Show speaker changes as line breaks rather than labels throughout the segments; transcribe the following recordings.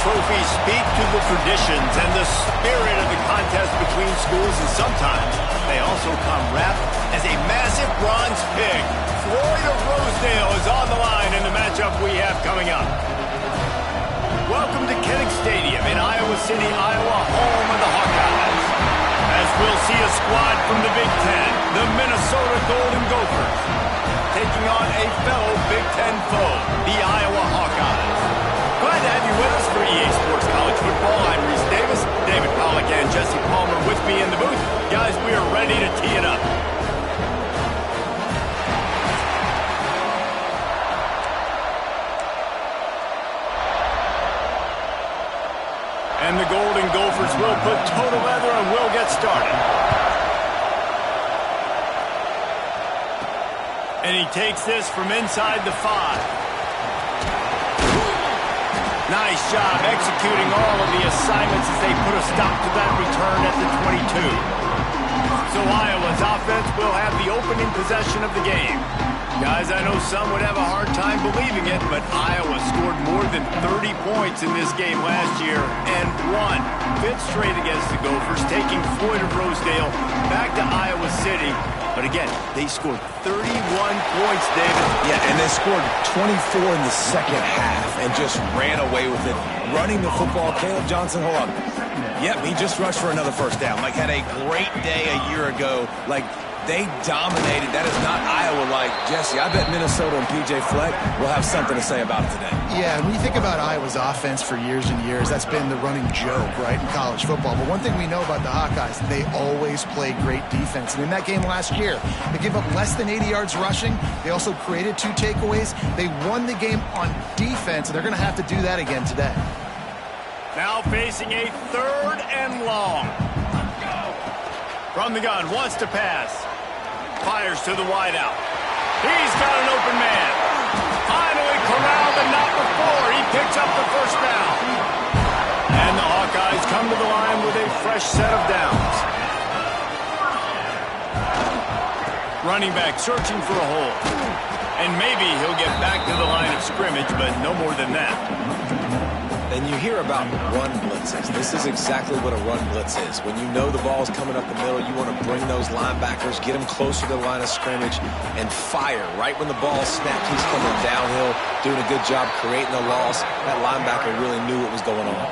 trophies speak to the traditions and the spirit of the contest between schools, and sometimes they also come wrapped as a massive bronze pig. Floyd of Rosedale is on the line in the matchup we have coming up. Welcome to Kinnick Stadium in Iowa City, Iowa, home of the Hawkeyes. As we'll see a squad from the Big Ten, the Minnesota Golden Gophers, taking on a fellow Big Ten foe, the Iowa Hawkeyes. Glad to have you with us for EA Sports College Football. I'm Reese Davis, David Pollack and Jesse Palmer with me in the booth. Guys, we are ready to tee it up. And the Golden Gophers will put total leather and we'll get started. And he takes this from inside the 5. Nice job executing all of the assignments as they put a stop to that return at the 22. So Iowa's offense will have the opening possession of the game. Guys, I know some would have a hard time believing it, but Iowa scored more than 30 points in this game last year and won. Fifth straight against the Gophers, taking Floyd of Rosedale back to Iowa City. But again, they scored 31 points, David.
Yeah, and they scored 24 in the second half and just ran away with it. Running the football, Caleb Johnson, hold on. Yep, he just rushed for another first down. Like, had a great day a year ago. Like, they dominated. That is not Iowa-like. Jesse, I bet Minnesota and P.J. Fleck will have something to say about it today.
Yeah, when you think about Iowa's offense for years and years, that's been the running joke, right, in college football. But one thing we know about the Hawkeyes, they always play great defense. And in that game last year, they gave up less than 80 yards rushing. They also created 2 takeaways. They won the game on defense, and they're going to have to do that again today.
Now facing a 3rd and long. From the gun, wants to pass. Fires to the wideout. He's got an open man. Finally corralled, but not before. He picks up the first down. And the Hawkeyes come to the line with a fresh set of downs. Running back searching for a hole. And maybe he'll get back to the line of scrimmage, but no more than that.
And you hear about run blitzes. This is exactly what a run blitz is. When you know the ball's coming up the middle, you want to bring those linebackers, get them closer to the line of scrimmage, and fire. Right when the ball snapped, he's coming downhill, doing a good job creating a loss. That linebacker really knew what was going on.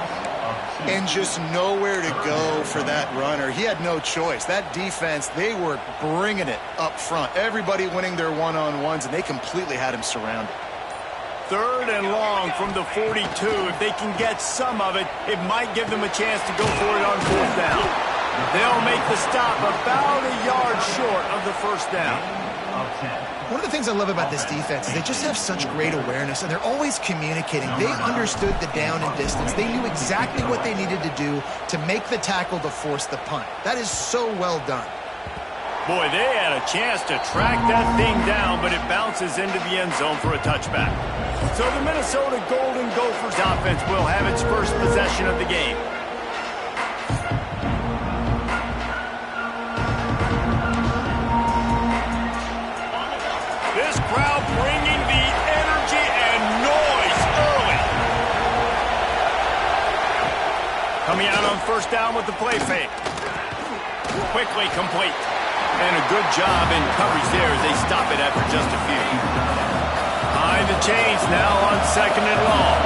And just nowhere to go for that runner. He had no choice. That defense, they were bringing it up front. Everybody winning their one-on-ones, and they completely had him surrounded.
3rd and long from the 42. If they can get some of it, it might give them a chance to go for it on 4th down. They'll make the stop about a yard short of the first down.
One of the things I love about this defense is they just have such great awareness, and they're always communicating. They understood the down and distance. They knew exactly what they needed to do to make the tackle to force the punt. That is so well done.
Boy, they had a chance to track that thing down, but it bounces into the end zone for a touchback. So the Minnesota Golden Gophers offense will have its first possession of the game. This crowd bringing the energy and noise early. Coming out on 1st down with the play fake. Quickly complete. And a good job in coverage there as they stop it after just a few. Behind the chains now on 2nd and long.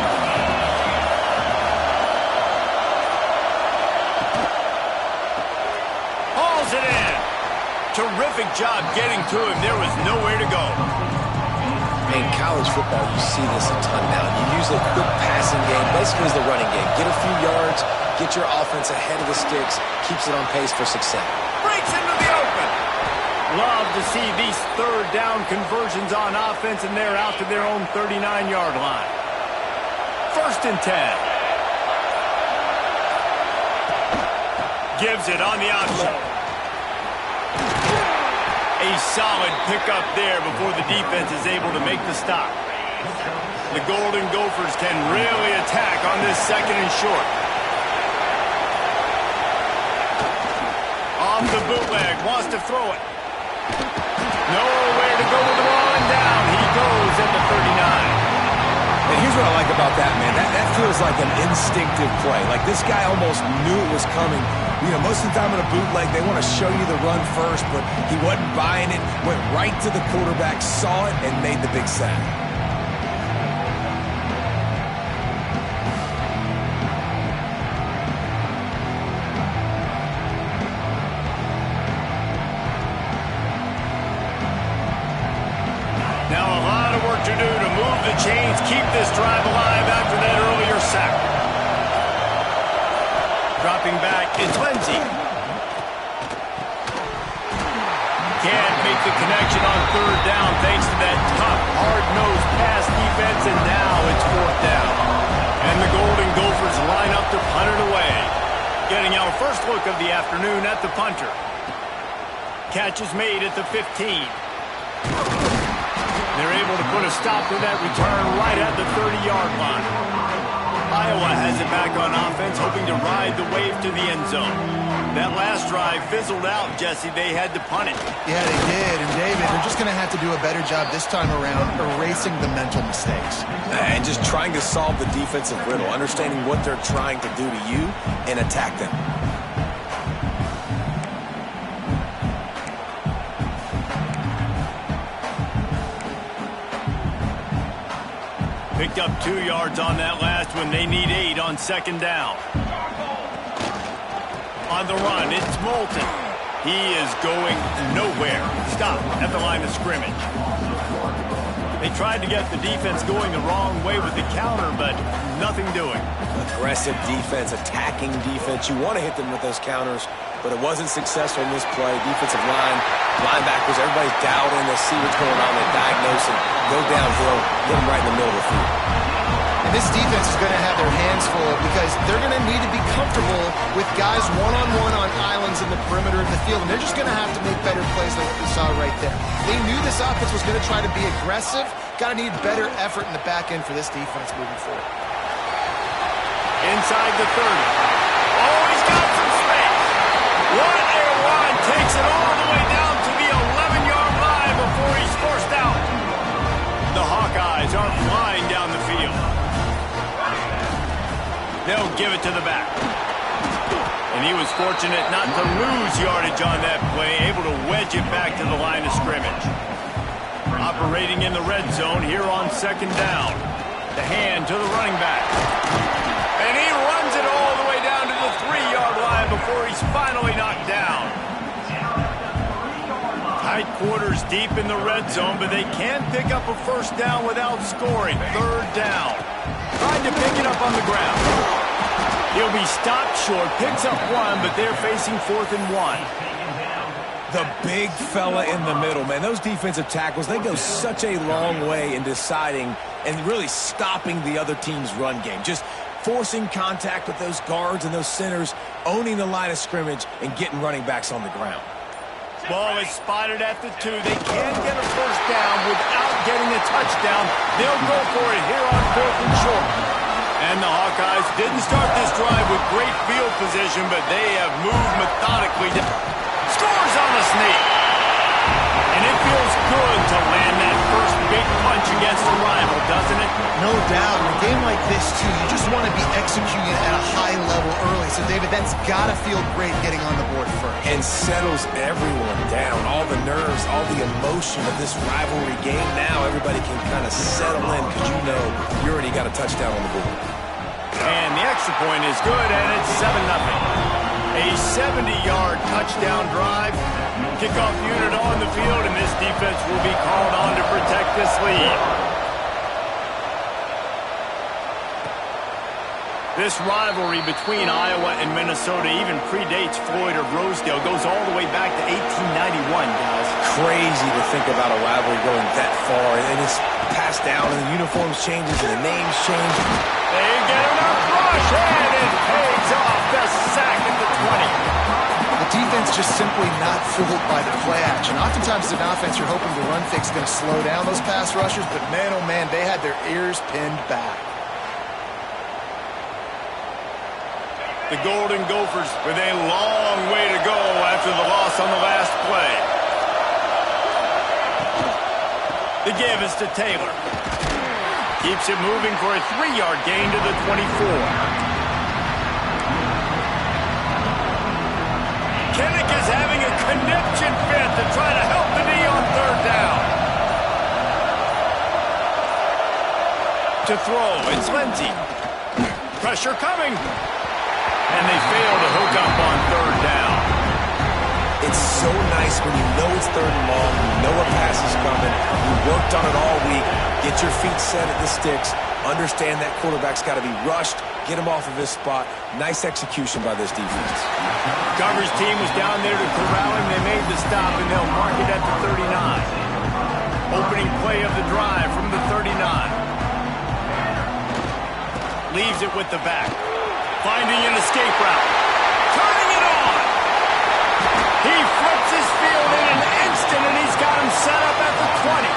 Hauls it in. Terrific job getting to him. There was nowhere to go.
In college football, you see this a ton now. You use a quick passing game, basically as the running game. Get a few yards, get your offense ahead of the sticks, keeps it on pace for success.
Breaks into the open. Love to see these 3rd down conversions on offense, and they're out to their own 39-yard line. 1st and 10. Gives it on the option. A solid pickup there before the defense is able to make the stop. The Golden Gophers can really attack on this 2nd and short. Off the bootleg, wants to throw it. Nowhere to go with the ball, and down he goes at the 39.
And here's what I like about that, man. That feels like an instinctive play. Like this guy almost knew it was coming. You know, most of the time in a bootleg, they want to show you the run first, but he wasn't buying it, went right to the quarterback, saw it, and made the big sack.
To do to move the chains, keep this drive alive after that earlier sack. Dropping back, it's Lindsey. Can't make the connection on third down thanks to that tough, hard-nosed pass defense, and now it's fourth down. And the Golden Gophers line up to punt it away. Getting our first look of the afternoon at the punter. Catch is made at the 15. They're able to put a stop to that return right at the 30-yard line. Iowa has it back on offense, hoping to ride the wave to the end zone. That last drive fizzled out, Jesse. They had to punt it.
Yeah, they did. And, David, they're just going to have to do a better job this time around erasing the mental mistakes.
And just trying to solve the defensive riddle, understanding what they're trying to do to you and attack them.
Picked up 2 yards on that last one. They need 8 on second down. On the run, it's Moulton. He is going nowhere. Stop at the line of scrimmage. They tried to get the defense going the wrong way with the counter, but nothing doing.
Aggressive defense, attacking defense. You want to hit them with those counters, but it wasn't successful in this play. Defensive line, linebackers, everybody's dialed in. They see what's going on. They diagnose and go downhill, get them right in the middle of the field.
And this defense is going to have their hands full because they're going to need to be comfortable with guys one-on-one on islands in the perimeter of the field, and they're just going to have to make better plays like we saw right there. They knew this offense was going to try to be aggressive. Got to need better effort in the back end for this defense moving forward.
Inside the 30. Oh, he's got some space. What a run. Takes it all the way down to the 11-yard line before he's forced out. The Hawkeyes are flying down the field. They'll give it to the back. And he was fortunate not to lose yardage on that play, able to wedge it back to the line of scrimmage. Operating in the red zone here on second down. The hand to the running back. And he runs it all the way down to the 3-yard line before he's finally knocked down. Tight quarters deep in the red zone, but they can't pick up a first down without scoring. Third down. Trying to pick it up on the ground. He'll be stopped short, picks up 1, but they're facing 4th and 1.
The big fella in the middle, man. Those defensive tackles, they go such a long way in deciding and really stopping the other team's run game. Just forcing contact with those guards and those centers, owning the line of scrimmage, and getting running backs on the ground.
Ball is spotted at the 2. They can't get a first down without getting a touchdown. They'll go for it here on 4th and short. And the Hawkeyes didn't start this drive with great field position, but they have moved methodically. Scores on the sneak. And it feels good to land that first big punch against a rival, doesn't it?
No doubt. In a game like this, too, you just want to be executing at a high level early. So, David, that's got to feel great getting on the board first.
And settles everyone down. All the nerves, all the emotion of this rivalry game. Now everybody can kind of settle in because you know you already got a touchdown on the board.
And the extra point is good, and it's 7-0. A 70-yard touchdown drive. Kickoff unit on the field, and this defense will be called on to protect this lead. This rivalry between Iowa and Minnesota even predates Floyd or Rosedale. Goes all the way back to 1891, guys.
Crazy to think about a rivalry going that far, and it's passed down, and the uniforms changes, and the names change.
They get enough rush, and it pays off. The sack at the 20.
The defense just simply not fooled by the play action. Oftentimes, as an offense, you're hoping the run fake's going to slow down those pass rushers, but man, oh man, they had their ears pinned back.
The Golden Gophers with a long way to go after the loss on the last play. The give is to Taylor. keeps it moving for a 3-yard gain to the 24. Kinnick is having a conniption fit to try to help the knee on 3rd down. To throw, it's Lindsey. Pressure coming. And they fail to hook up on 3rd down.
It's so nice when you know it's 3rd and long, you know a pass is coming, you worked on it all week, get your feet set at the sticks, understand that quarterback's got to be rushed, get him off of his spot. Nice execution by this defense.
Coverage team was down there to corral him. They made the stop, and they'll mark it at the 39. Opening play of the drive from the 39. Leaves it with the back. Finding an escape route. Turning it on. He flips his field in an instant, and he's got him set up at the 20.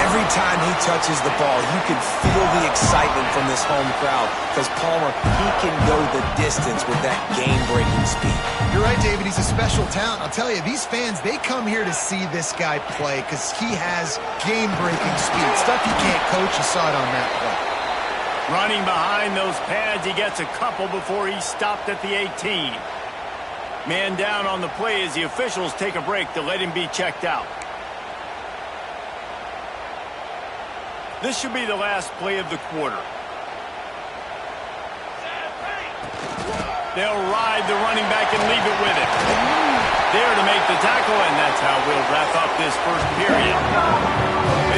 Every time he touches the ball, you can feel the excitement from this home crowd because Palmer, he can go the distance with that game-breaking speed.
You're right, David. He's a special talent. I'll tell you, these fans, they come here to see this guy play because he has game-breaking speed. Stuff you can't coach. You saw it on that play.
Running behind those pads, he gets a couple before he stopped at the 18. Man down on the play as the officials take a break to let him be checked out. This should be the last play of the quarter. They'll ride the running back and leave it with him. There to make the tackle, and that's how we'll wrap up this first period.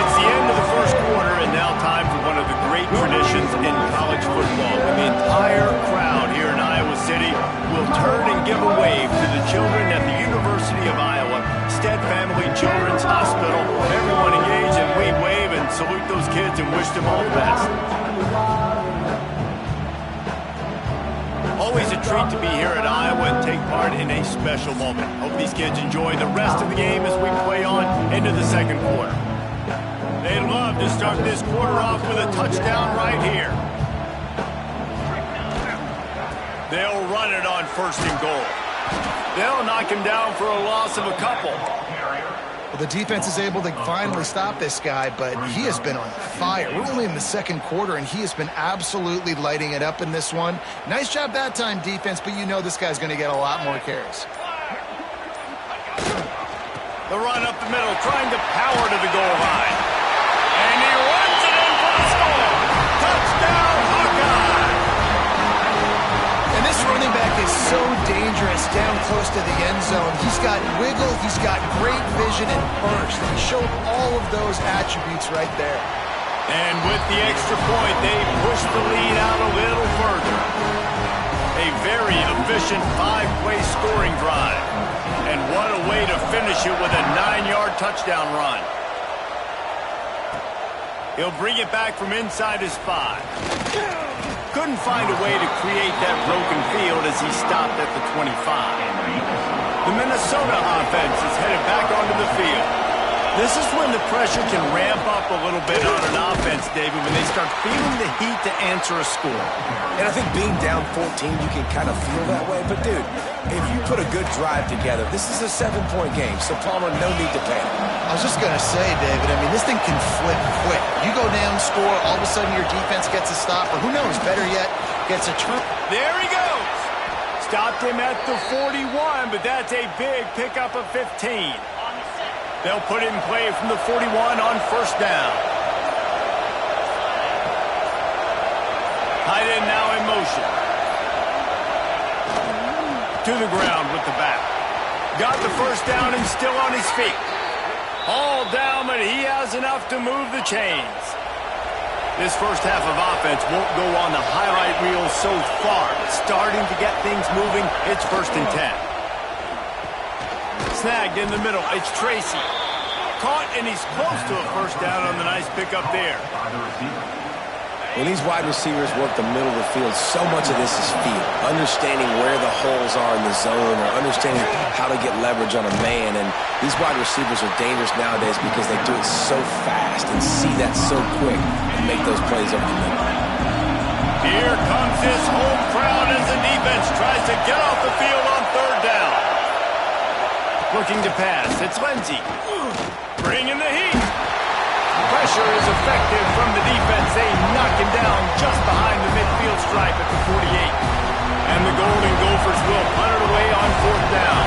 It's the end of the first quarter, and now time for one of the great traditions in college football. When the entire crowd here in Iowa City will turn and give a wave to the children at the University of Iowa, Stead Family Children's Hospital. Everyone engage, and we wave and salute those kids and wish them all the best. Always a treat to be here at Iowa and take part in a special moment. Hope these kids enjoy the rest of the game as we play on into the second quarter. They'd love to start this quarter off with a touchdown right here. They'll run it on 1st and goal. They'll knock him down for a loss of a couple.
Well, the defense is able to finally stop this guy, but he has been on fire. We're only in the second quarter, and he has been absolutely lighting it up in this one. Nice job that time, defense, but you know this guy's going to get a lot more carries.
The run up the middle, trying to power to the goal line. And he runs it in for the score. Touchdown, Hawkeye!
And this running back is so dangerous down close to the end zone. He's got wiggle, he's got great vision and burst. And he showed all of those attributes right there.
And with the extra point, they push the lead out a little further. A very efficient 5-play scoring drive. And what a way to finish it with a 9-yard touchdown run. He'll bring it back from inside his 5. Couldn't find a way to create that broken field as he stopped at the 25. The Minnesota offense is headed back onto the field. This is when the pressure can ramp up a little bit on an offense, David, when they start feeling the heat to answer a score.
And I think being down 14, you can kind of feel that way. But, dude, if you put a good drive together, this is a 7-point game, so Palmer, no need to panic.
I was just going to say, David, I mean, this thing can flip quick. You go down, score, all of a sudden your defense gets a stop, or who knows, better yet, gets a turn.
There he goes. Stopped him at the 41, but that's a big pickup of 15. They'll put it in play from the 41 on 1st down. Tight end now in motion. To the ground with the back. Got the 1st down and still on his feet. All down, but he has enough to move the chains. This first half of offense won't go on the highlight reel so far. Starting to get things moving, it's 1st and 10. Snagged in the middle, it's Tracy. Caught, and he's close to a 1st down on the nice pickup there.
When these wide receivers work the middle of the field, so much of this is feel. Understanding where the holes are in the zone or understanding how to get leverage on a man. And these wide receivers are dangerous nowadays because they do it so fast and see that so quick and make those plays over the middle.
Here comes this home crowd as the defense tries to get off the field on 3rd down. Looking to pass. It's Lindsey. Bringing the heat. pressure is effective from the defense. They knock him down just behind the midfield stripe at the 48. And the Golden Gophers will punt it away on 4th down.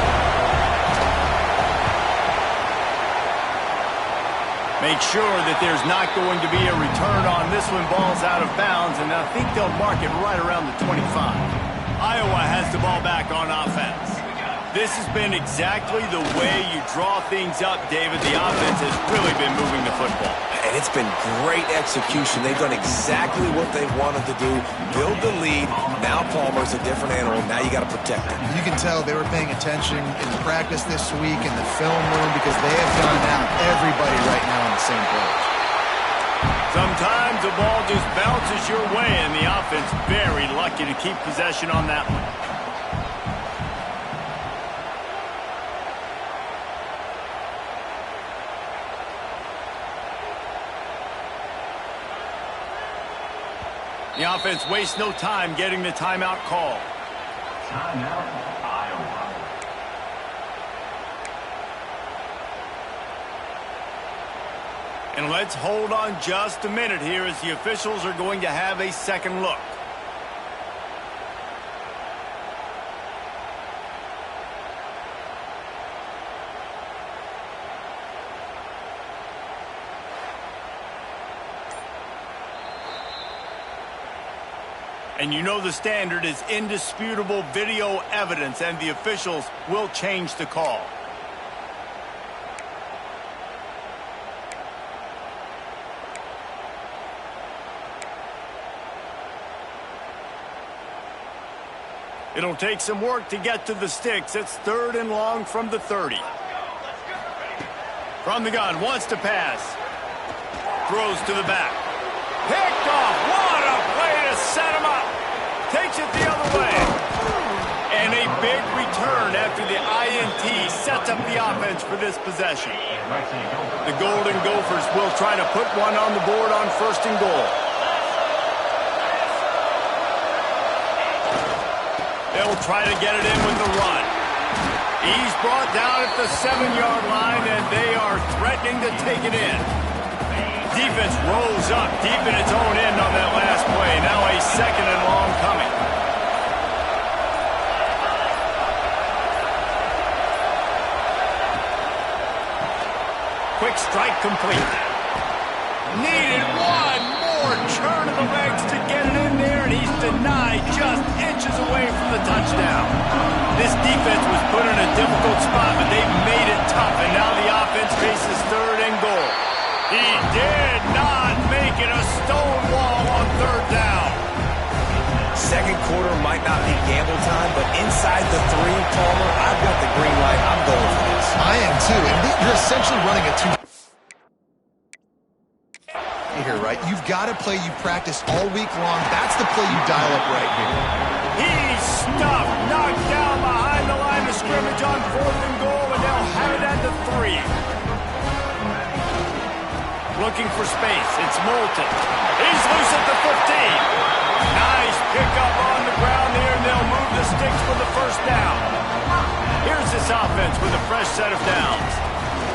Make sure that there's not going to be a return on this one. Ball's out of bounds, and I think they'll mark it right around the 25. Iowa has the ball back on offense. This has been exactly the way you draw things up, David. The offense has really been moving the football.
And it's been great execution. They've done exactly what they wanted to do. Build the lead. Now Palmer's a different animal. Now you got to protect him.
You can tell they were paying attention in practice this week in the film room because they have gotten out everybody right now on the same page.
Sometimes the ball just bounces your way, and the offense very lucky to keep possession on that one. The offense wastes no time getting the timeout call.
Timeout, Iowa.
And let's hold on just a minute here as the officials are going to have a second look. And you know the standard is indisputable video evidence, and the officials will change the call. It'll take some work to get to the sticks. It's 3rd and long from the 30. From the gun, wants to pass. Throws to the back. Picked off. What a play to set him up. Takes it the other way. And a big return after the INT sets up the offense for this possession. The Golden Gophers will try to put one on the board on 1st and goal. They'll try to get it in with the run. He's brought down at the 7-yard line, and they are threatening to take it in. Defense rolls up deep in its own end on that last play. Now a 2nd and long coming. Quick strike complete. Needed one more turn of the legs to get it in there, and he's denied just inches away from the touchdown. This defense was put in a difficult spot, but they've made it tough, and now the offense faces 3rd and goal. He did not make it a stone wall on 3rd down.
Second quarter might not be gamble time, but inside the 3, Palmer, I've got the green light. I'm going for this.
I am too, and you're essentially running a 2 here, right? You've got a play you practice all week long. That's the play you dial up right here.
He's stuffed, knocked down behind the line of scrimmage on 4th and goal, and they'll have it at the 3. Looking for space. It's Moulton. He's loose at the 15. Nice pickup on the ground there, and they'll move the sticks for the 1st down. Here's this offense with a fresh set of downs.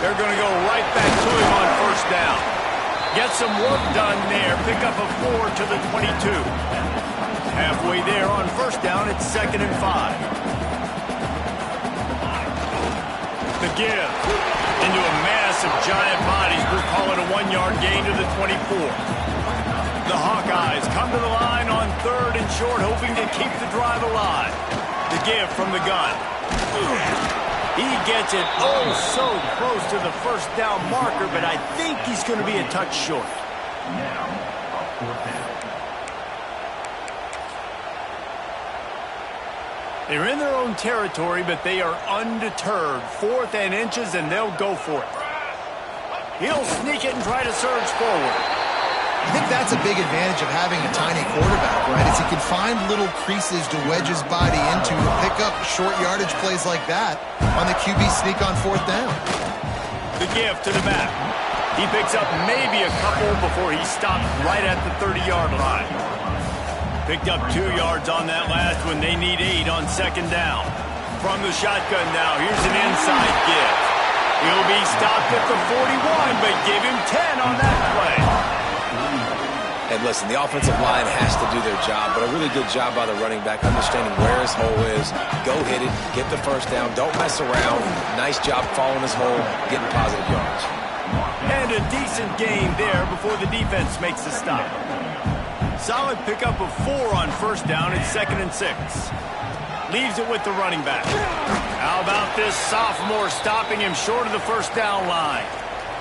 They're going to go right back to him on 1st down. Get some work done there. Pick up a 4 to the 22. Halfway there on 1st down, it's 2nd and 5. The give into a mass of giant bodies. We'll call it a 1-yard gain to the 24. The Hawkeyes come to the line on 3rd and short, hoping to keep the drive alive. The give from the gun. He gets it oh so close to the 1st down marker, but I think he's going to be a touch short.
Now, a 4th down.
They're in their own territory, but they are undeterred. 4th and inches, and they'll go for it. He'll sneak it and try to surge forward.
I think that's a big advantage of having a tiny quarterback, right? Is he can find little creases to wedge his body into to pick up short yardage plays like that on the QB sneak on 4th down.
The give to the back. He picks up maybe a couple before he stops right at the 30-yard line. Picked up 2 yards on that last one. They need 8 on 2nd down. From the shotgun now, here's an inside give. He'll be stopped at the 41, but give him 10 on that play.
And listen, the offensive line has to do their job, but a really good job by the running back understanding where his hole is. Go hit it, get the first down, don't mess around. Nice job following his hole, getting positive yards.
And a decent gain there before the defense makes the stop. Solid pickup of 4 on first down and 2nd and 6. Leaves it with the running back. How about this sophomore stopping him short of the first down line?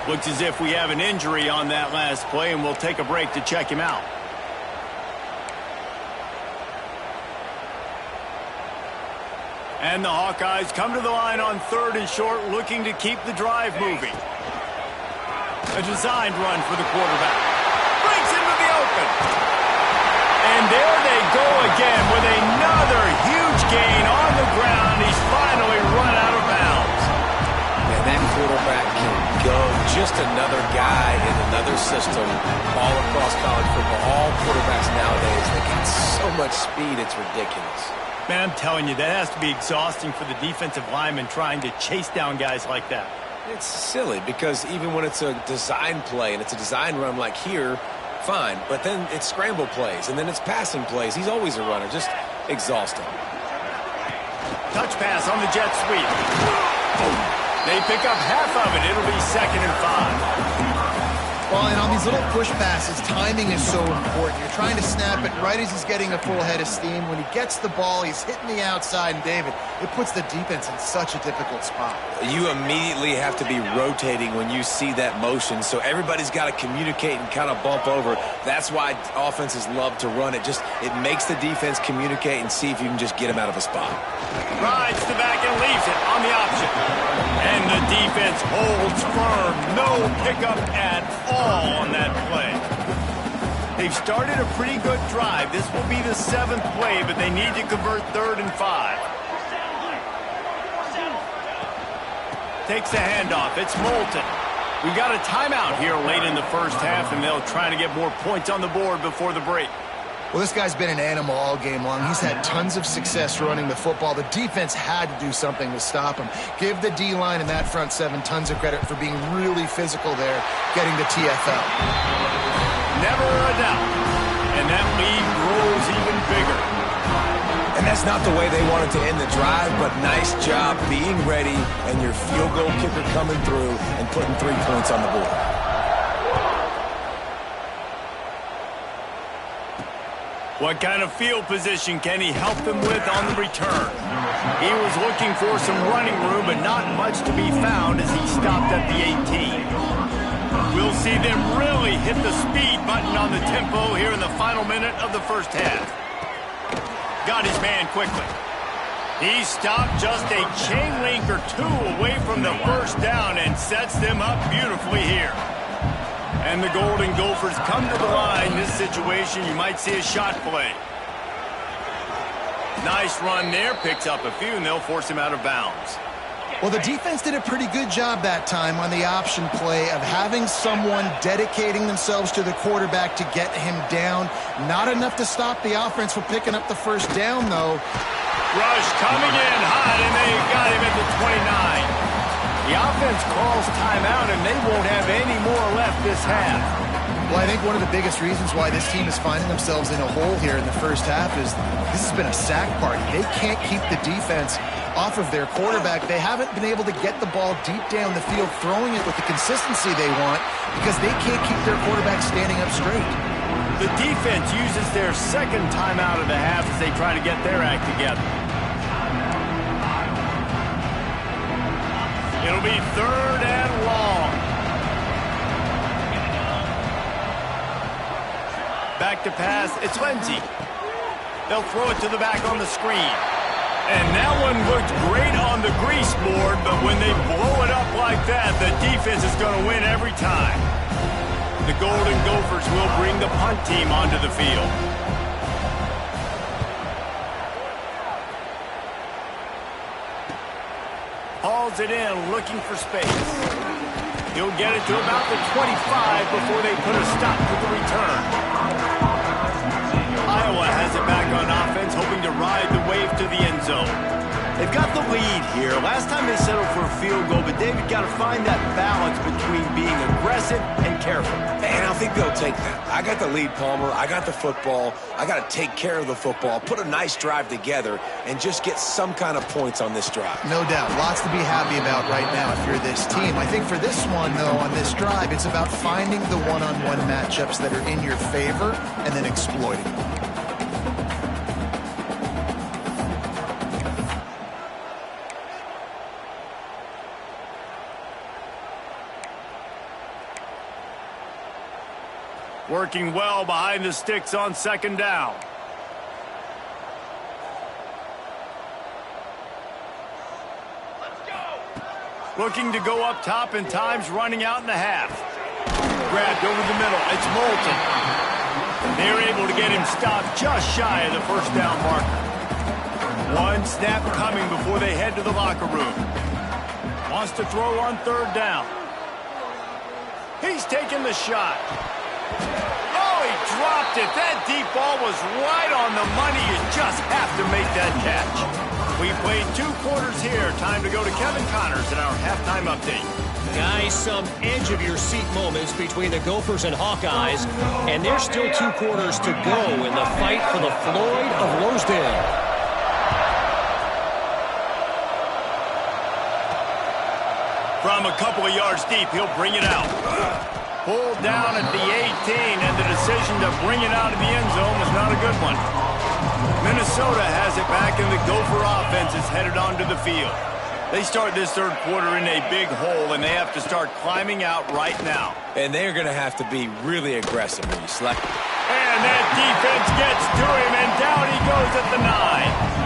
Looks as if we have an injury on that last play, and we'll take a break to check him out. And the Hawkeyes come to the line on 3rd and short, looking to keep the drive moving. A designed run for the quarterback. Breaks into the open. And there they go again with another huge gain on the ground. He's finally run out of bounds.
And that quarterback can go. Just another guy in another system all across college football. All quarterbacks nowadays, they got so much speed, it's ridiculous.
Man, I'm telling you, that has to be exhausting for the defensive lineman trying to chase down guys like that.
It's silly because even when it's a design play and it's a design run like here, fine. But then it's scramble plays and then it's passing plays. He's always a runner. Just exhausting.
Touch pass on the jet sweep. They pick up half of it. It'll be 2nd and 5.
Well, and on these little push passes, timing is so important. You're trying to snap it right as he's getting a full head of steam. When he gets the ball, he's hitting the outside, and David, it puts the defense in such a difficult spot.
You immediately have to be rotating when you see that motion, so everybody's got to communicate and kind of bump over. That's why offenses love to run it. It makes the defense communicate and see if you can just get him out of a spot.
Rides the back and leaves it on the option. And the defense holds firm. No pickup at all on that play. They've started a pretty good drive. This will be the 7th play, but they need to convert 3rd and 5. Takes the handoff. It's Moulton. We've got a timeout here late in the first half, and they'll try to get more points on the board before the break.
Well, this guy's been an animal all game long. He's had tons of success running the football. The defense had to do something to stop him. Give the D-line and that front 7 tons of credit for being really physical there, getting the TFL.
Never a doubt. And that lead grows even bigger.
And that's not the way they wanted to end the drive, but nice job being ready and your field goal kicker coming through and putting 3 points on the board.
What kind of field position can he help them with on the return? He was looking for some running room, but not much to be found as he stopped at the 18. We'll see them really hit the speed button on the tempo here in the final minute of the first half. Got his man quickly. He stopped just a chain link or 2 away from the first down and sets them up beautifully here. And the Golden Gophers come to the line. This situation, you might see a shot play. Nice run there. Picks up a few, and they'll force him out of bounds.
Well, the defense did a pretty good job that time on the option play of having someone dedicating themselves to the quarterback to get him down. Not enough to stop the offense from picking up the first down, though.
Rush coming in hot, and they got him at the 29. The offense calls timeout, and they won't have any more left this half.
Well, I think one of the biggest reasons why this team is finding themselves in a hole here in the first half is this has been a sack party. They can't keep the defense off of their quarterback. They haven't been able to get the ball deep down the field, throwing it with the consistency they want because they can't keep their quarterback standing up straight.
The defense uses their 2nd timeout of the half as they try to get their act together. It'll be 3rd and long. Back to pass. It's Lindsey. They'll throw it to the back on the screen. And that one looked great on the grease board, but when they blow it up like that, the defense is going to win every time. The Golden Gophers will bring the punt team onto the field. Hauls it in, looking for space. He'll get it to about the 25 before they put a stop to the return. Iowa has it back on offense, hoping to ride the wave to the end zone. They've got the lead here. Last time they settled for a field goal, but David got to find that balance between being aggressive and careful.
And I think they'll take that. I got the lead, Palmer. I got the football. I got to take care of the football, put a nice drive together, and just get some kind of points on this drive.
No doubt. Lots to be happy about right now if you're this team. I think for this one, though, on this drive, it's about finding the one-on-one matchups that are in your favor and then exploiting them.
Working well behind the sticks on second down. Looking to go up top in times, running out in the half. Grabbed over the middle. It's Moulton. They're able to get him stopped just shy of the first down marker. One snap coming before they head to the locker room. Wants to throw on third down. He's taking the shot. Oh, he dropped it. That deep ball was right on the money. You just have to make that catch. We played 2 quarters here. Time to go to Kevin Connors in our halftime update.
Guys, some edge-of-your-seat moments between the Gophers and Hawkeyes, and there's still 2 quarters to go in the fight for the Floyd of Rosedale.
From a couple of yards deep, he'll bring it out. Pulled down at the 18, and the decision to bring it out of the end zone was not a good one. Minnesota has it back, and the Gopher offense is headed onto the field. They start this third quarter in a big hole, and they have to start climbing out right now.
And they're going to have to be really aggressive when you select them.
And that defense gets to him, and down he goes at the 9.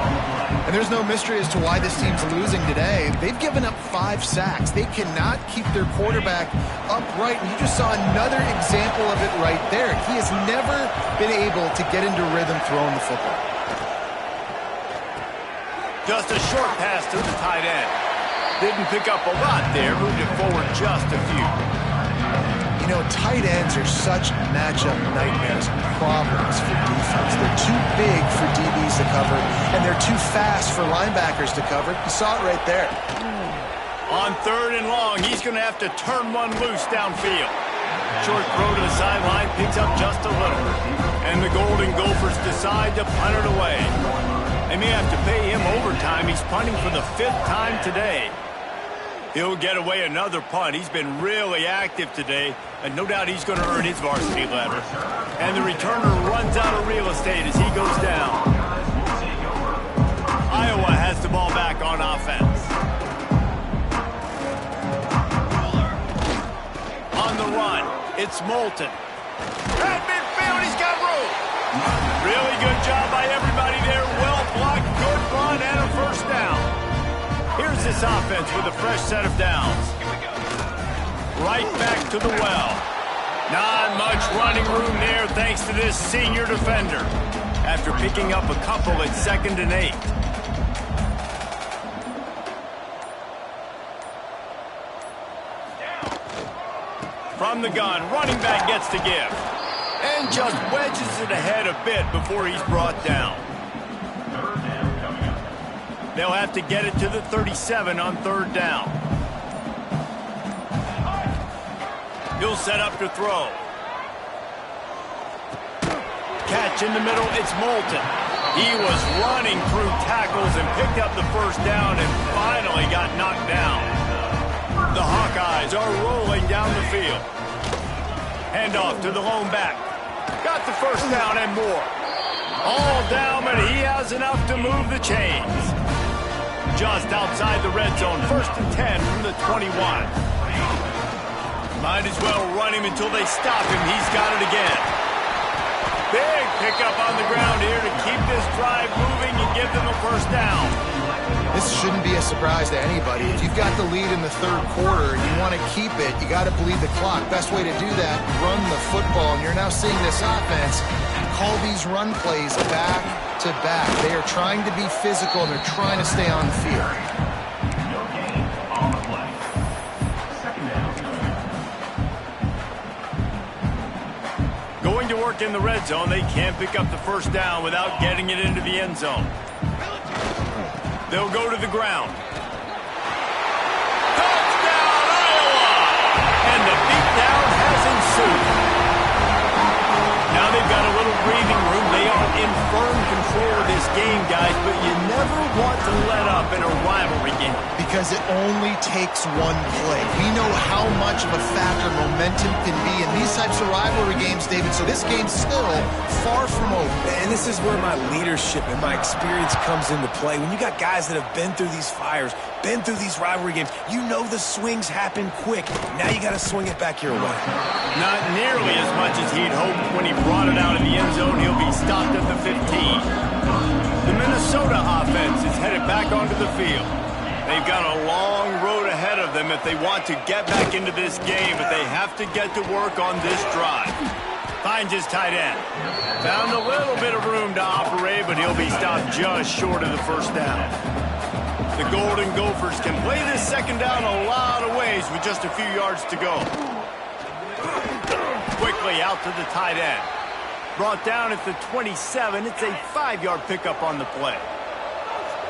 And there's no mystery as to why this team's losing today. They've given up 5 sacks. They cannot keep their quarterback upright. And you just saw another example of it right there. He has never been able to get into rhythm throwing the football.
Just a short pass to the tight end. Didn't pick up a lot there. Moved it forward just a few.
You know, tight ends are such matchup nightmares and problems for defense. They're too big for DBs to cover, and they're too fast for linebackers to cover. You saw it right there.
On third and long, he's going to have to turn one loose downfield. Short throw to the sideline, picks up just a little. And the Golden Gophers decide to punt it away. They may have to pay him overtime. He's punting for the 5th time today. He'll get away another punt. He's been really active today, and no doubt he's going to earn his varsity letter. And the returner runs out of real estate as he goes down. Iowa has the ball back on offense. On the run, it's Moulton. At midfield, he's got room. Really good job by everybody there. Well blocked, good run, and a first down. Here's this offense with a fresh set of downs. Right back to the well. Not much running room there thanks to this senior defender. After picking up a couple at 2nd and 8. From the gun, running back gets to give. And just wedges it ahead a bit before he's brought down. They'll have to get it to the 37 on third down. He'll set up to throw. Catch in the middle, it's Moulton. He was running through tackles and picked up the first down and finally got knocked down. The Hawkeyes are rolling down the field. Handoff to the lone back. Got the first down and more. All down, but he has enough to move the chains. Just outside the red zone, 1st and 10 from the 21. Might as well run him until they stop him. He's got it again. Big pickup on the ground here to keep this drive moving and give them a first down.
This shouldn't be a surprise to anybody. If you've got the lead in the third quarter and you want to keep it, you got to bleed the clock. Best way to do that, run the football. And you're now seeing this offense call these run plays back to back. They are trying to be physical, and they're trying to stay on the field.
No gain on the play. 2nd down.
Going to work in the red zone, they can't pick up the first down without getting it into the end zone. They'll go to the ground. Touchdown, Iowa! And the beatdown has ensued. game, guys, but you never want to let up in a rivalry game.
Because it only takes one play. We know how much of a factor momentum can be in these types of rivalry games, David, so this game's still far from over.
And this is where my leadership and my experience comes into play. When you got guys that have been through these fires, been through these rivalry games, you know the swings happen quick. Now you got to swing it back your way.
Not nearly as much as he'd hoped when he brought it out of the end zone. He'll be stopped at the 15. The Minnesota offense is headed back onto the field. They've got a long road ahead of them if they want to get back into this game, but they have to get to work on this drive. Finds his tight end. Found a little bit of room to operate, but he'll be stopped just short of the first down. The Golden Gophers can play this second down a lot of ways with just a few yards to go. Quickly out to the tight end. Brought down at the 27. It's a 5-yard pickup on the play.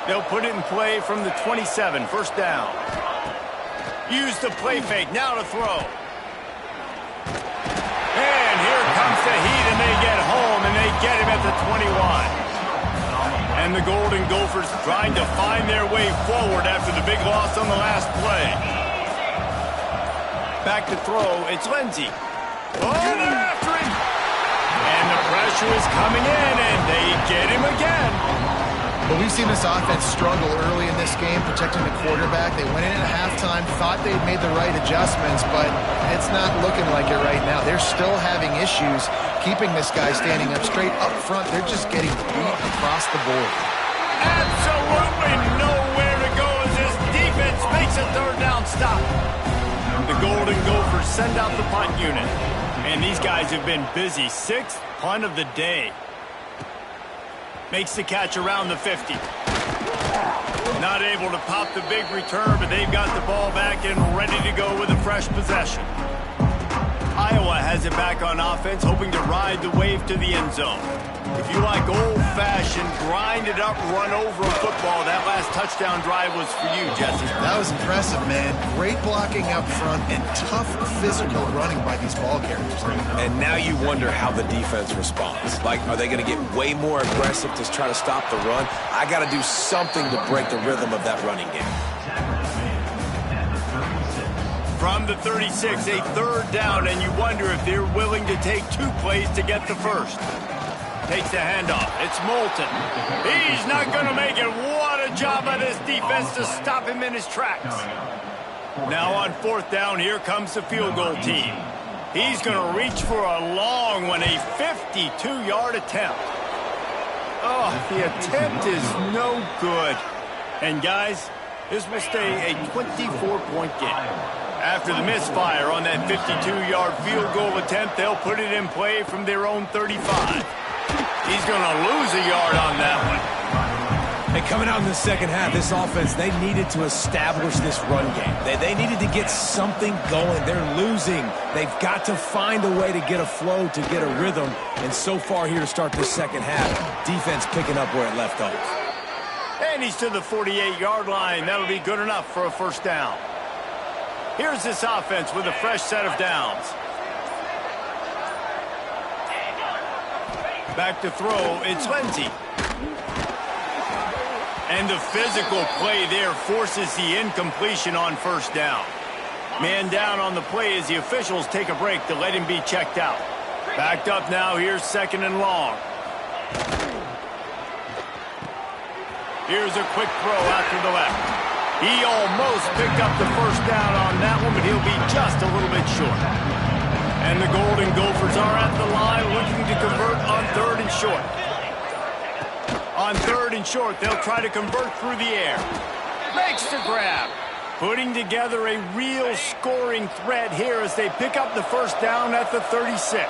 They'll put it in play from the 27, first down. Use the play fake, now to throw. And here comes the heat, and they get home, and they get him at the 21. And the Golden Gophers trying to find their way forward after the big loss on the last play. Back to throw, it's Lindsey. Oh, they're after him! And the pressure is coming in, and they get him again.
But we've seen this offense struggle early in this game, protecting the quarterback. They went in at halftime, thought they'd made the right adjustments, but it's not looking like it right now. They're still having issues keeping this guy standing up straight up front. They're just getting beat across the board.
Absolutely nowhere to go as this defense makes a third down stop. The Golden Gophers send out the punt unit. And these guys have been busy. 6th punt of the day. Makes the catch around the 50. Not able to pop the big return, but they've got the ball back and ready to go with a fresh possession. Iowa has it back on offense, hoping to ride the wave to the end zone. If you like old-fashioned, grind-it-up, run-over football, that last touchdown drive was for you, Jesse.
That was impressive, man. Great blocking up front and tough physical running by these ball carriers.
And now you wonder how the defense responds. Like, are they going to get way more aggressive to try to stop the run? I got to do something to break the rhythm of that running game.
From the 36, a third down, and you wonder if they're willing to take 2 plays to get the first. Takes the handoff. It's Moulton. He's not going to make it. What a job by this defense to stop him in his tracks. Now on 4th down, here comes the field goal team. He's going to reach for a long one, a 52-yard attempt. Oh, the attempt is no good. And guys, this will stay a 24-point game. After the misfire on that 52-yard field goal attempt, they'll put it in play from their own 35. He's going to lose a yard on that one.
And coming out in the second half, this offense, they needed to establish this run game. They needed to get something going. They're losing. They've got to find a way to get a flow, to get a rhythm. And so far here to start this second half, defense picking up where it left off.
And he's to the 48-yard line. That'll be good enough for a first down. Here's this offense with a fresh set of downs. Back to throw, it's Lindsey. And the physical play there forces the incompletion on first down. Man down on the play as the officials take a break to let him be checked out. Backed up now, here's 2nd and long. Here's a quick throw out to the left. He almost picked up the first down on that one, but he'll be just a little bit short. And the Golden Gophers are at the line looking to convert on 3rd and short. On 3rd and short, they'll try to convert through the air. Makes the grab. Putting together a real scoring threat here as they pick up the first down at the 36.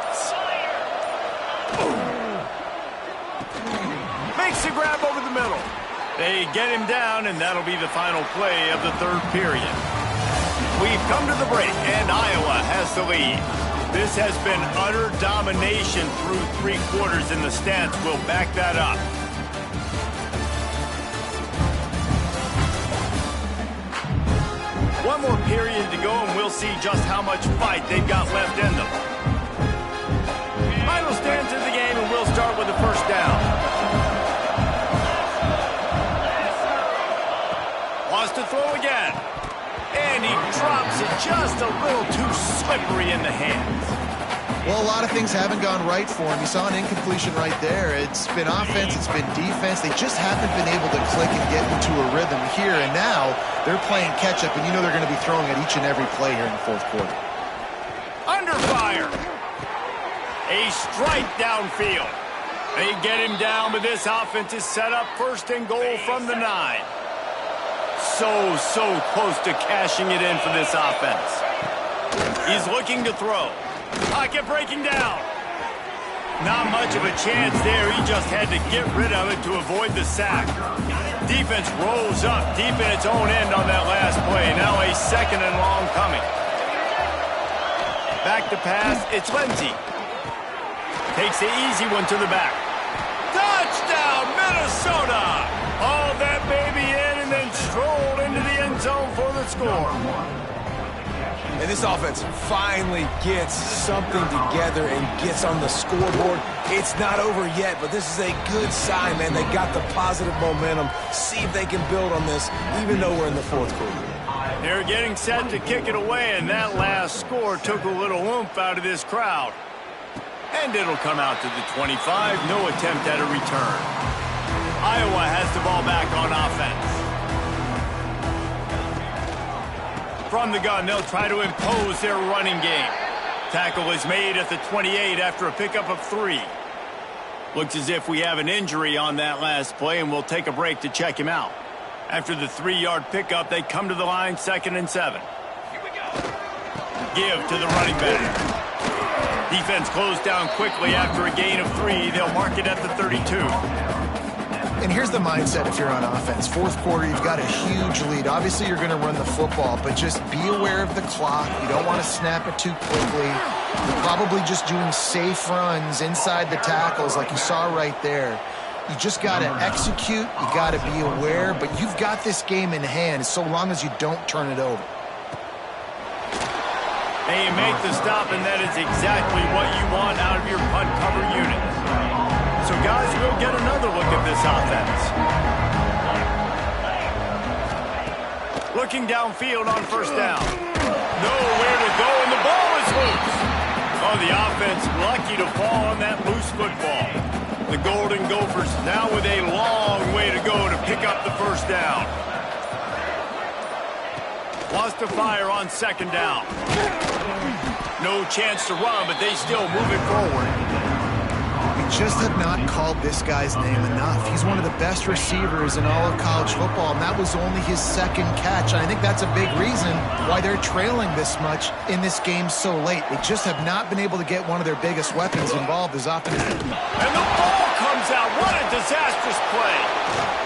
Makes the grab over the middle. They get him down, and that'll be the final play of the 3rd period. We've come to the break, and Iowa has the lead. This has been utter domination through 3 quarters, and the stats will back that up. One more period to go, and we'll see just how much fight they've got left in them. Final stance of the game, and we'll start with the first down. drops it just a little too slippery in the hands.
Well, a lot of things haven't gone right for him. You saw an incompletion right there. It's been offense, it's been defense. They just haven't been able to click and get into a rhythm here. And now they're playing catch-up, and you know they're going to be throwing at each and every play here in the fourth quarter.
Under fire. A strike downfield. They get him down, but this offense is set up first and goal from the 9. So close to cashing it in for this offense. He's looking to throw. Pocket breaking down. Not much of a chance there. He just had to get rid of it to avoid the sack. Defense rolls up deep in its own end on that last play. Now a second and long coming. Back to pass. It's Lindsey. Takes the easy one to the back. Touchdown, Minnesota! Hauled that baby in and then strolled into the end zone for the score.
And this offense finally gets something together and gets on the scoreboard. It's not over yet, but this is a good sign, man. They got the positive momentum. See if they can build on this, even though we're in the fourth quarter.
They're getting set to kick it away, and that last score took a little oomph out of this crowd. And it'll come out to the 25. No attempt at a return. Iowa has the ball back on offense. From the gun, they'll try to impose their running game. Tackle is made at the 28 after a pickup of 3. Looks as if we have an injury on that last play, and we'll take a break to check him out. After the 3-yard pickup, they come to the line, 2nd and 7. Give to the running back. Defense closed down quickly after a gain of 3. They'll mark it at the 32.
And here's the mindset if you're on offense. Fourth quarter, you've got a huge lead. Obviously, you're going to run the football, but just be aware of the clock. You don't want to snap it too quickly. You're probably just doing safe runs inside the tackles like you saw right there. You just got to execute. You got to be aware, but you've got this game in hand so long as you don't turn it over.
They make the stop, and that is exactly what you want out of your punt cover unit. So, guys, we'll get another look at this offense. Looking downfield on first down. Nowhere to go, and the ball is loose. Oh, the offense lucky to fall on that loose football. The Golden Gophers now with a long way to go to pick up the first down. Lost to fire on 2nd down. No chance to run, but they still move it forward.
We just have not called this guy's name enough. He's one of the best receivers in all of college football, and that was only his 2nd catch. And I think that's a big reason why they're trailing this much in this game so late. They just have not been able to get one of their biggest weapons involved as offense.
And the ball comes out. What a disastrous play.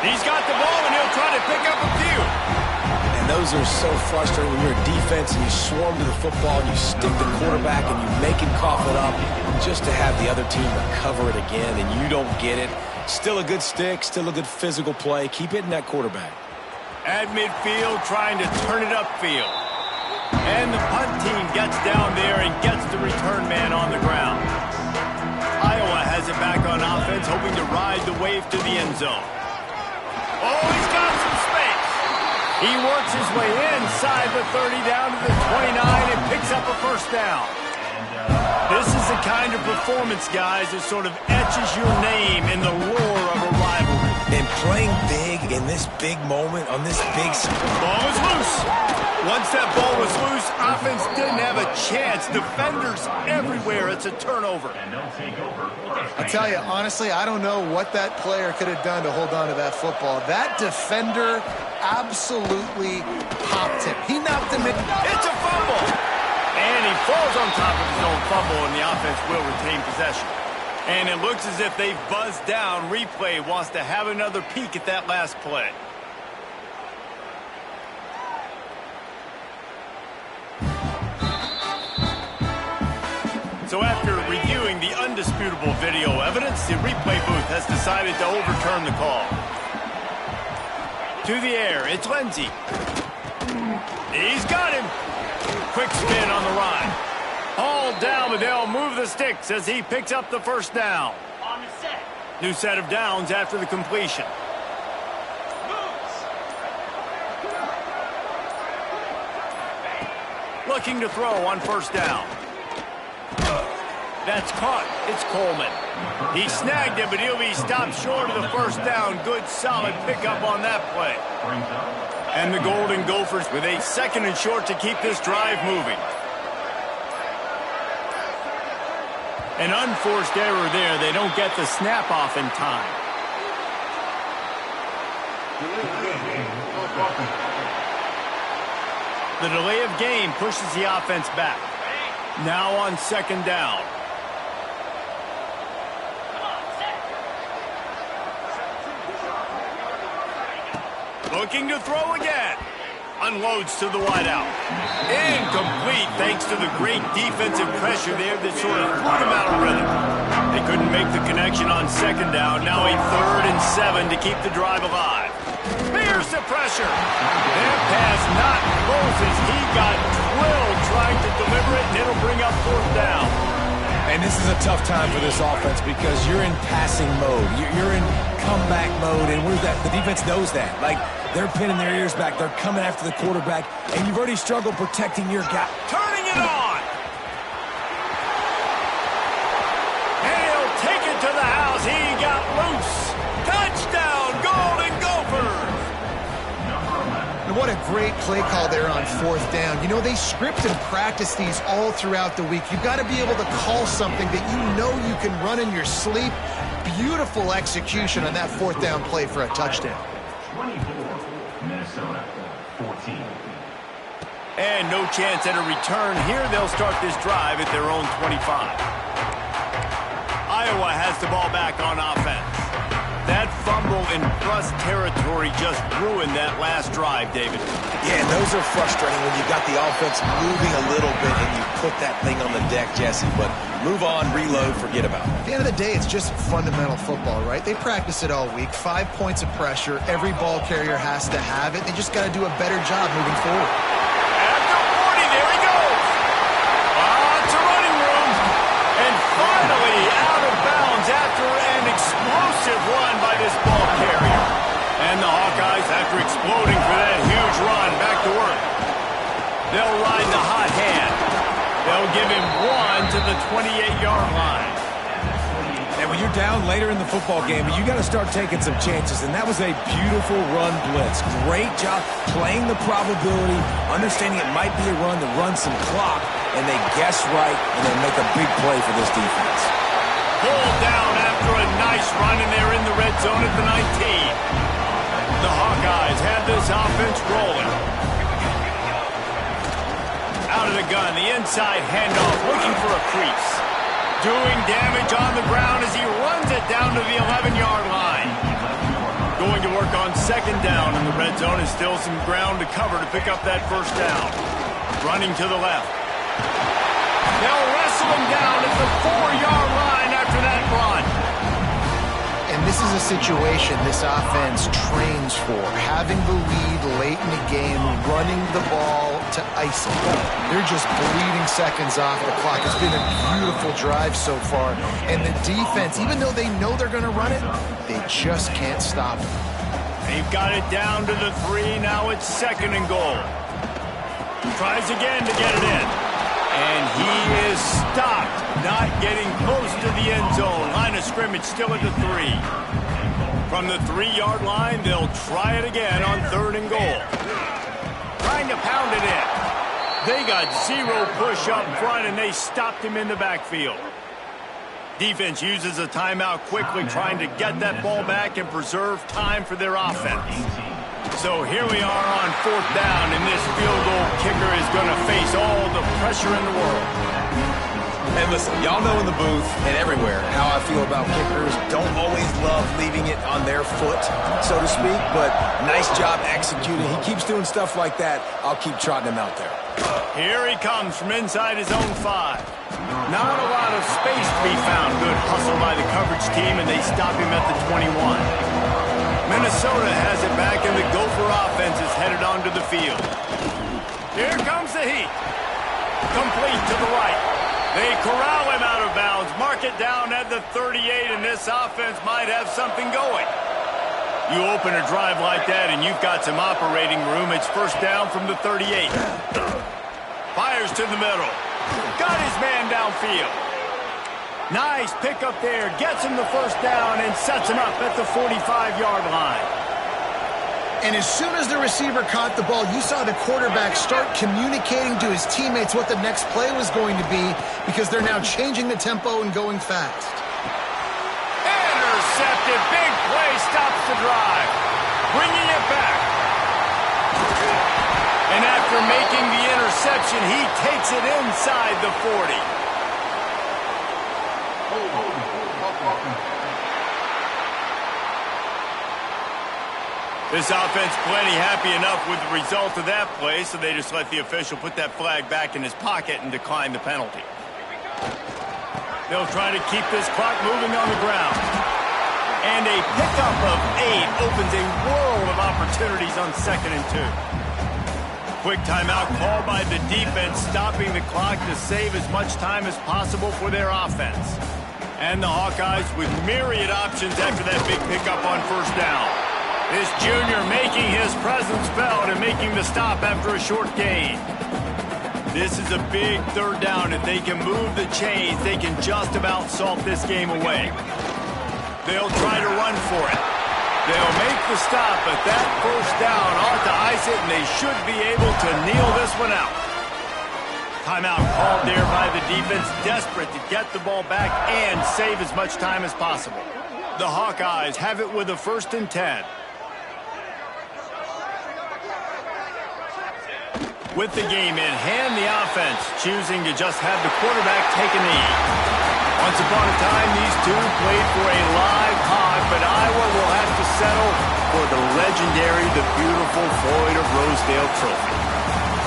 He's got the ball, and he'll try to pick up a few.
Those are so frustrating when you're a defense and you swarm to the football and you stick the quarterback and you make him cough it up just to have the other team recover it again and you don't get it. Still a good stick, still a good physical play. Keep hitting that quarterback.
At midfield, trying to turn it upfield. And the punt team gets down there and gets the return man on the ground. Iowa has it back on offense, hoping to ride the wave to the end zone. Oh, he's got some space. He works his way inside the 30 down to the 29 and picks up a first down. This is the kind of performance, guys, that sort of etches your name in the roar of a rivalry.
And playing big in this big moment on this big...
Ball was loose. Once that ball was loose, offense didn't have a chance. Defenders everywhere. It's a turnover.
I'll tell you, honestly, I don't know what that player could have done to hold on to that football. That defender absolutely popped him. He knocked him in.
It's a fumble. And he falls on top of his own fumble, and the offense will retain possession. And it looks as if they've buzzed down. Replay wants to have another peek at that last play. So after reviewing the undisputable video evidence, the replay booth has decided to overturn the call. To the air, it's Lindsey. He's got him. Quick spin on the run. Hauled down, but they'll move the sticks as he picks up the first down.
On the set.
New set of downs after the completion. looking to throw on first down. That's caught. It's Coleman. He snagged it, but he'll be stopped short of the first down. Good, solid pickup on that play. And the Golden Gophers with a 2nd and short to keep this drive moving. An unforced error there. They don't get the snap off in time. The delay of game pushes the offense back. Now on 2nd down. Looking to throw again. Unloads to the wideout. Incomplete thanks to the great defensive pressure there that sort of threw him out of rhythm. They couldn't make the connection on 2nd down. Now a 3rd and 7 to keep the drive alive. Fears the pressure. That pass not close as he got drilled trying to deliver it, and it'll bring up 4th down.
And this is a tough time for this offense because you're in passing mode. You're in comeback mode, and the defense knows that. Like, they're pinning their ears back. They're coming after the quarterback, and you've already struggled protecting your guy.
Turning it on. And he'll take it to the house. He got loose. Touchdown, Golden Gophers.
And what a great play call there on 4th down. You know, they script and practice these all throughout the week. You've got to be able to call something that you know you can run in your sleep. Beautiful execution on that 4th down play for a touchdown.
24, Minnesota, 14.
And no chance at a return here. They'll start this drive at their own 25. Iowa has the ball back on offense. That fumble in plus territory just ruined that last drive, David.
Yeah, and those are frustrating when you got the offense moving a little bit and you put that thing on the deck, Jesse. But move on, reload, forget about it.
At the end of the day, it's just fundamental football, right? They practice it all week. 5 points of pressure. Every ball carrier has to have it. They just got to do a better job moving forward.
After 40, there he goes. Lots of running room. And finally out of bounds after an explosive run by this ball carrier. And the Hawkeyes, after exploding for that huge run, back to work. They'll ride the hot hand. They'll give him 1 to the 28-yard line.
And when you're down later in the football game, you got to start taking some chances. And that was a beautiful run blitz. Great job playing the probability, understanding it might be a run to run some clock, and they guess right, and they make a big play for this defense.
Pulled down after a nice run, and they're in the red zone at the 19. The Hawkeyes have this offense rolling. Out of the gun, the inside handoff, looking for a crease. Doing damage on the ground as he runs it down to the 11-yard line. Going to work on 2nd down, and the red zone is still some ground to cover to pick up that 1st down. Running to the left. They'll wrestle him down at the 4-yard line after that run.
And this is a situation this offense trains for. Having the lead late in the game, running the ball to ice it. They're just bleeding seconds off the clock. It's been a beautiful drive so far. And the defense, even though they know they're going to run it, they just can't stop it.
They've got it down to the 3. Now it's 2nd and goal. Tries again to get it in. And he is stopped, not getting close to the end zone. Line of scrimmage still at the 3. From the 3-yard line, they'll try it again on 3rd and goal. Trying to pound it in. They got 0 push up front, and they stopped him in the backfield. Defense uses a timeout quickly, trying to get that ball back and preserve time for their offense. So here we are on 4th down, and this field goal kicker is going to face all the pressure in the world.
And listen, y'all know in the booth and everywhere how I feel about kickers. Don't always love leaving it on their foot, so to speak, but nice job executing. He keeps doing stuff like that. I'll keep trotting him out there.
Here he comes from inside his own 5. Not a lot of space to be found. Good hustle by the coverage team, and they stop him at the 21. Minnesota has it back, and the Gopher offense is headed onto the field. Here comes the heat. Complete to the right. They corral him out of bounds, mark it down at the 38, and this offense might have something going. You open a drive like that, and you've got some operating room. It's 1st down from the 38. Fires fires to the middle. Got his man downfield. Nice pickup there. Gets him the first down and sets him up at the 45-yard line.
And as soon as the receiver caught the ball, you saw the quarterback start communicating to his teammates what the next play was going to be because they're now changing the tempo and going fast.
Intercepted. Big play stops the drive. Bringing it back. And after making the interception, he takes it inside the 40. This offense plenty happy enough with the result of that play, so they just let the official put that flag back in his pocket and decline the penalty. They'll try to keep this clock moving on the ground. And a pickup of 8 opens a world of opportunities on 2nd and 2. Quick timeout called by the defense, stopping the clock to save as much time as possible for their offense. And the Hawkeyes with myriad options after that big pickup on first down. This junior making his presence felt and making the stop after a short gain. This is a big 3rd down. If they can move the chains, they can just about salt this game away. They'll try to run for it. They'll make the stop, but that first down ought to ice it, and they should be able to kneel this one out. Timeout called there by the defense, desperate to get the ball back and save as much time as possible. The Hawkeyes have it with a 1st and 10. With the game in hand, the offense choosing to just have the quarterback take a knee. Once upon a time, these two played for a live hog, but Iowa will have to settle for the legendary, the beautiful Floyd of Rosedale trophy.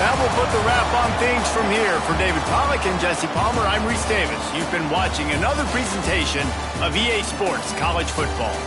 That will put the wrap on things from here. For David Pollack and Jesse Palmer, I'm Reese Davis. You've been watching another presentation of EA Sports College Football.